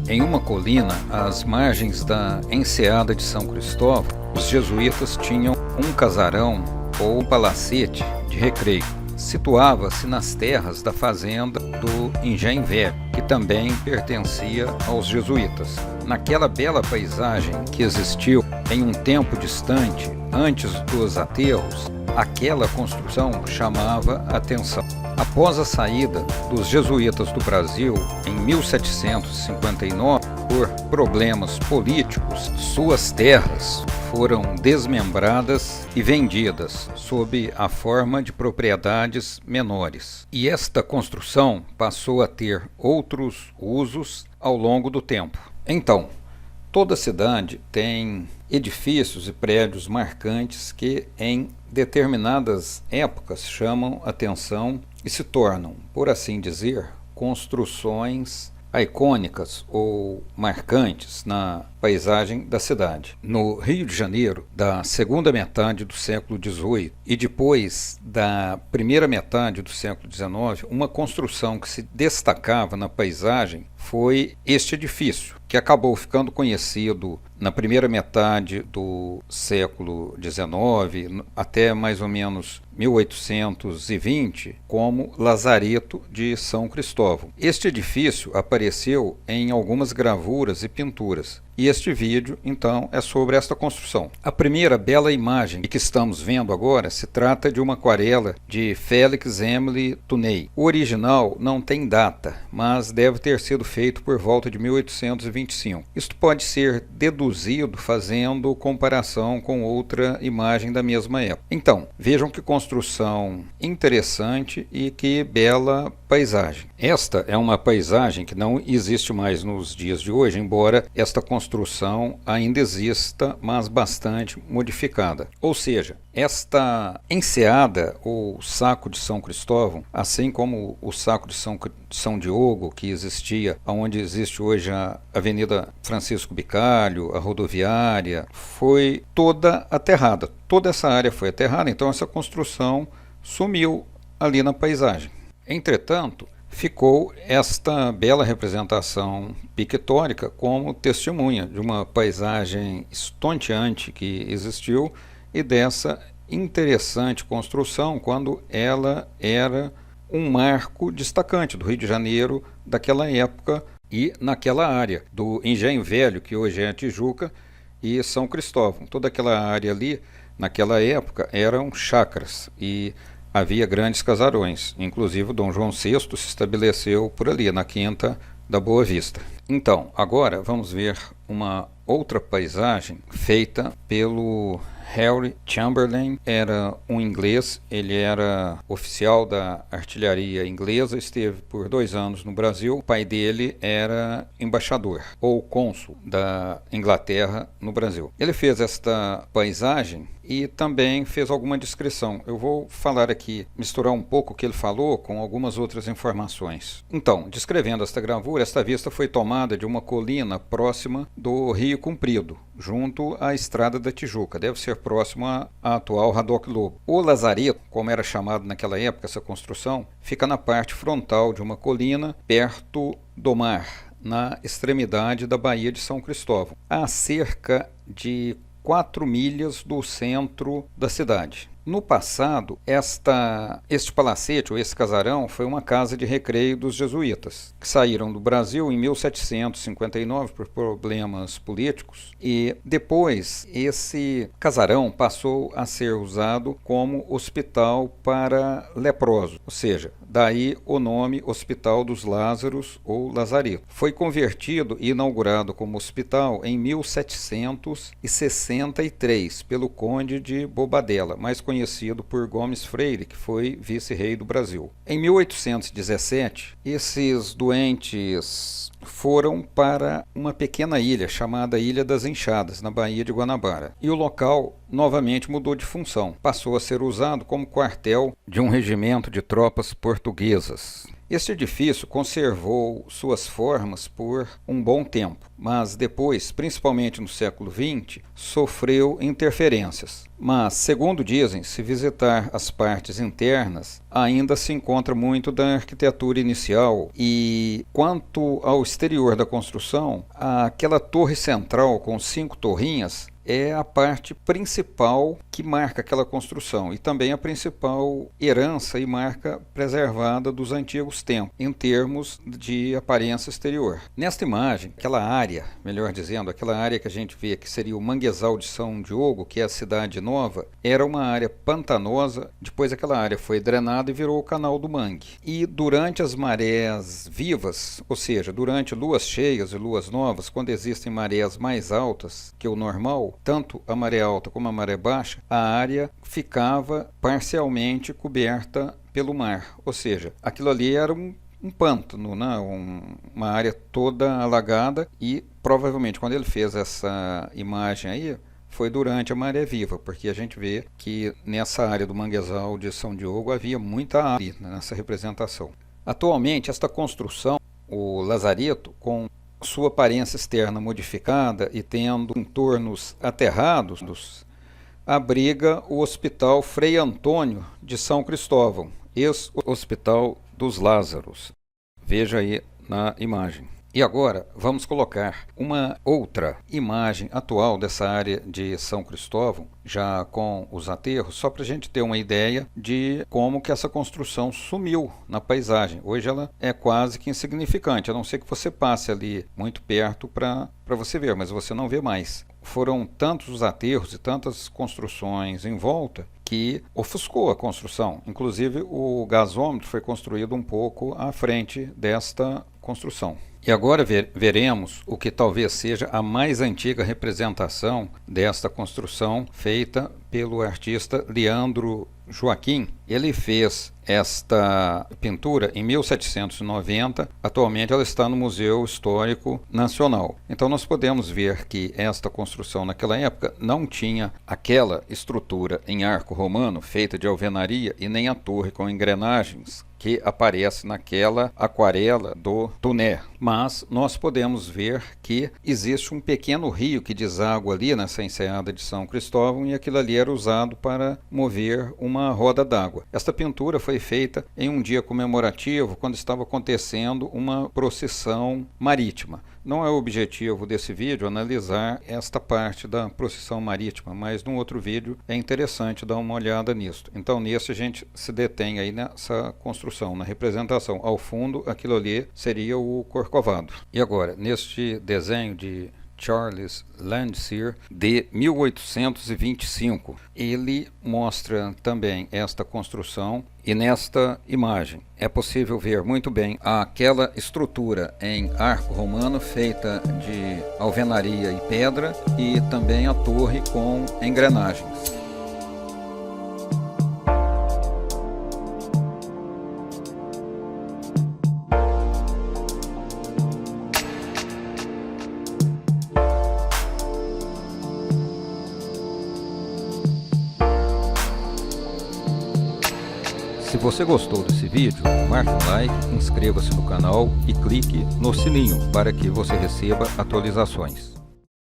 Em uma colina, às margens da enseada de São Cristóvão, os jesuítas tinham um casarão ou palacete de recreio. Situava-se nas terras da fazenda do Engenho Velho, que também pertencia aos jesuítas. Naquela bela paisagem que existiu em um tempo distante, antes dos aterros, aquela construção chamava a atenção. Após a saída dos jesuítas do Brasil, em 1759, por problemas políticos, suas terras foram desmembradas e vendidas sob a forma de propriedades menores. E esta construção passou a ter outros usos ao longo do tempo. Então, toda cidade tem edifícios e prédios marcantes que, em determinadas épocas, chamam atenção e se tornam, por assim dizer, construções icônicas ou marcantes na paisagem da cidade. No Rio de Janeiro, da segunda metade do século XVIII e depois da primeira metade do século XIX, uma construção que se destacava na paisagem foi este edifício, que acabou ficando conhecido na primeira metade do século XIX, até mais ou menos 1820, como Lazareto de São Cristóvão. Este edifício apareceu em algumas gravuras e pinturas. E este vídeo, então, é sobre esta construção. A primeira bela imagem que estamos vendo agora se trata de uma aquarela de Félix Emile Tuney. O original não tem data, mas deve ter sido feito por volta de 1825. Isto pode ser deduzido fazendo comparação com outra imagem da mesma época. Então, vejam que construção interessante e que bela paisagem. Esta é uma paisagem que não existe mais nos dias de hoje, embora esta construção ainda exista, mas bastante modificada. Ou seja, esta enseada ou saco de São Cristóvão, assim como o saco de São Diogo, que existia onde existe hoje a Avenida Francisco Bicalho, a rodoviária, foi toda aterrada. Toda essa área foi aterrada, então essa construção sumiu ali na paisagem. Entretanto, ficou esta bela representação pictórica como testemunha de uma paisagem estonteante que existiu e dessa interessante construção quando ela era um marco destacante do Rio de Janeiro daquela época e naquela área do Engenho Velho, que hoje é a Tijuca, e São Cristóvão. Toda aquela área ali, naquela época, eram chácaras e havia grandes casarões, inclusive o Dom João VI se estabeleceu por ali, na Quinta da Boa Vista. Então, agora vamos ver uma outra paisagem feita pelo Harry Chamberlain. Era um inglês, ele era oficial da artilharia inglesa, esteve por 2 anos no Brasil. O pai dele era embaixador ou cônsul da Inglaterra no Brasil. Ele fez esta paisagem e também fez alguma descrição. Eu vou falar aqui, misturar um pouco o que ele falou com algumas outras informações. Então, descrevendo esta gravura, esta vista foi tomada de uma colina próxima do Rio Comprido, junto à Estrada da Tijuca. Deve ser próximo à atual Radoc Lobo. O Lazareto, como era chamado naquela época essa construção, fica na parte frontal de uma colina, perto do mar, na extremidade da Baía de São Cristóvão, a cerca de 4 milhas do centro da cidade. No passado, este palacete, ou esse casarão, foi uma casa de recreio dos jesuítas, que saíram do Brasil em 1759 por problemas políticos, e depois esse casarão passou a ser usado como hospital para leprosos, ou seja, daí o nome Hospital dos Lázaros ou Lazareto. Foi convertido e inaugurado como hospital em 1763 pelo Conde de Bobadela, mais conhecido por Gomes Freire, que foi vice-rei do Brasil. Em 1817, esses doentes foram para uma pequena ilha chamada Ilha das Enxadas, na Baía de Guanabara. E o local novamente mudou de função. Passou a ser usado como quartel de um regimento de tropas portuguesas. Este edifício conservou suas formas por um bom tempo, mas depois, principalmente no século XX, sofreu interferências. Mas, segundo dizem, se visitar as partes internas, ainda se encontra muito da arquitetura inicial, e quanto ao exterior da construção, aquela torre central com 5 torrinhas é a parte principal que marca aquela construção e também a principal herança e marca preservada dos antigos tempos, em termos de aparência exterior. Nesta imagem, aquela área, melhor dizendo, aquela área que a gente vê que seria o Manguezal de São Diogo, que é a cidade nova, era uma área pantanosa, depois aquela área foi drenada e virou o Canal do Mangue. E durante as marés vivas, ou seja, durante luas cheias e luas novas, quando existem marés mais altas que o normal, tanto a maré alta como a maré baixa, a área ficava parcialmente coberta pelo mar, ou seja, aquilo ali era um pântano, né? Uma área toda alagada e provavelmente quando ele fez essa imagem aí, foi durante a maré viva, porque a gente vê que nessa área do Manguezal de São Diogo havia muita área nessa representação. Atualmente, esta construção, o lazareto, com sua aparência externa modificada e tendo contornos aterrados, abriga o Hospital Frei Antônio de São Cristóvão, ex-Hospital dos Lázaros. Veja aí na imagem. E agora vamos colocar uma outra imagem atual dessa área de São Cristóvão, já com os aterros, só para a gente ter uma ideia de como que essa construção sumiu na paisagem. Hoje ela é quase que insignificante, a não ser que você passe ali muito perto para você ver, mas você não vê mais. Foram tantos os aterros e tantas construções em volta que ofuscou a construção. Inclusive o gasômetro foi construído um pouco à frente desta construção. E agora veremos o que talvez seja a mais antiga representação desta construção feita pelo artista Leandro Joaquim. Ele fez esta pintura em 1790, atualmente ela está no Museu Histórico Nacional. Então nós podemos ver que esta construção naquela época não tinha aquela estrutura em arco romano feita de alvenaria e nem a torre com engrenagens que aparece naquela aquarela do Tuné. Mas nós podemos ver que existe um pequeno rio que deságua ali nessa enseada de São Cristóvão e aquilo ali era usado para mover uma roda d'água. Esta pintura foi feita em um dia comemorativo quando estava acontecendo uma procissão marítima. Não é o objetivo desse vídeo analisar esta parte da procissão marítima, mas num outro vídeo é interessante dar uma olhada nisso. Então nesse a gente se detém aí nessa construção, na representação. Ao fundo aquilo ali seria o Corcovado. E agora, neste desenho de Charles Landseer de 1825. Ele mostra também esta construção e nesta imagem é possível ver muito bem aquela estrutura em arco romano feita de alvenaria e pedra e também a torre com engrenagens. Se você gostou desse vídeo, marque um like, inscreva-se no canal e clique no sininho para que você receba atualizações.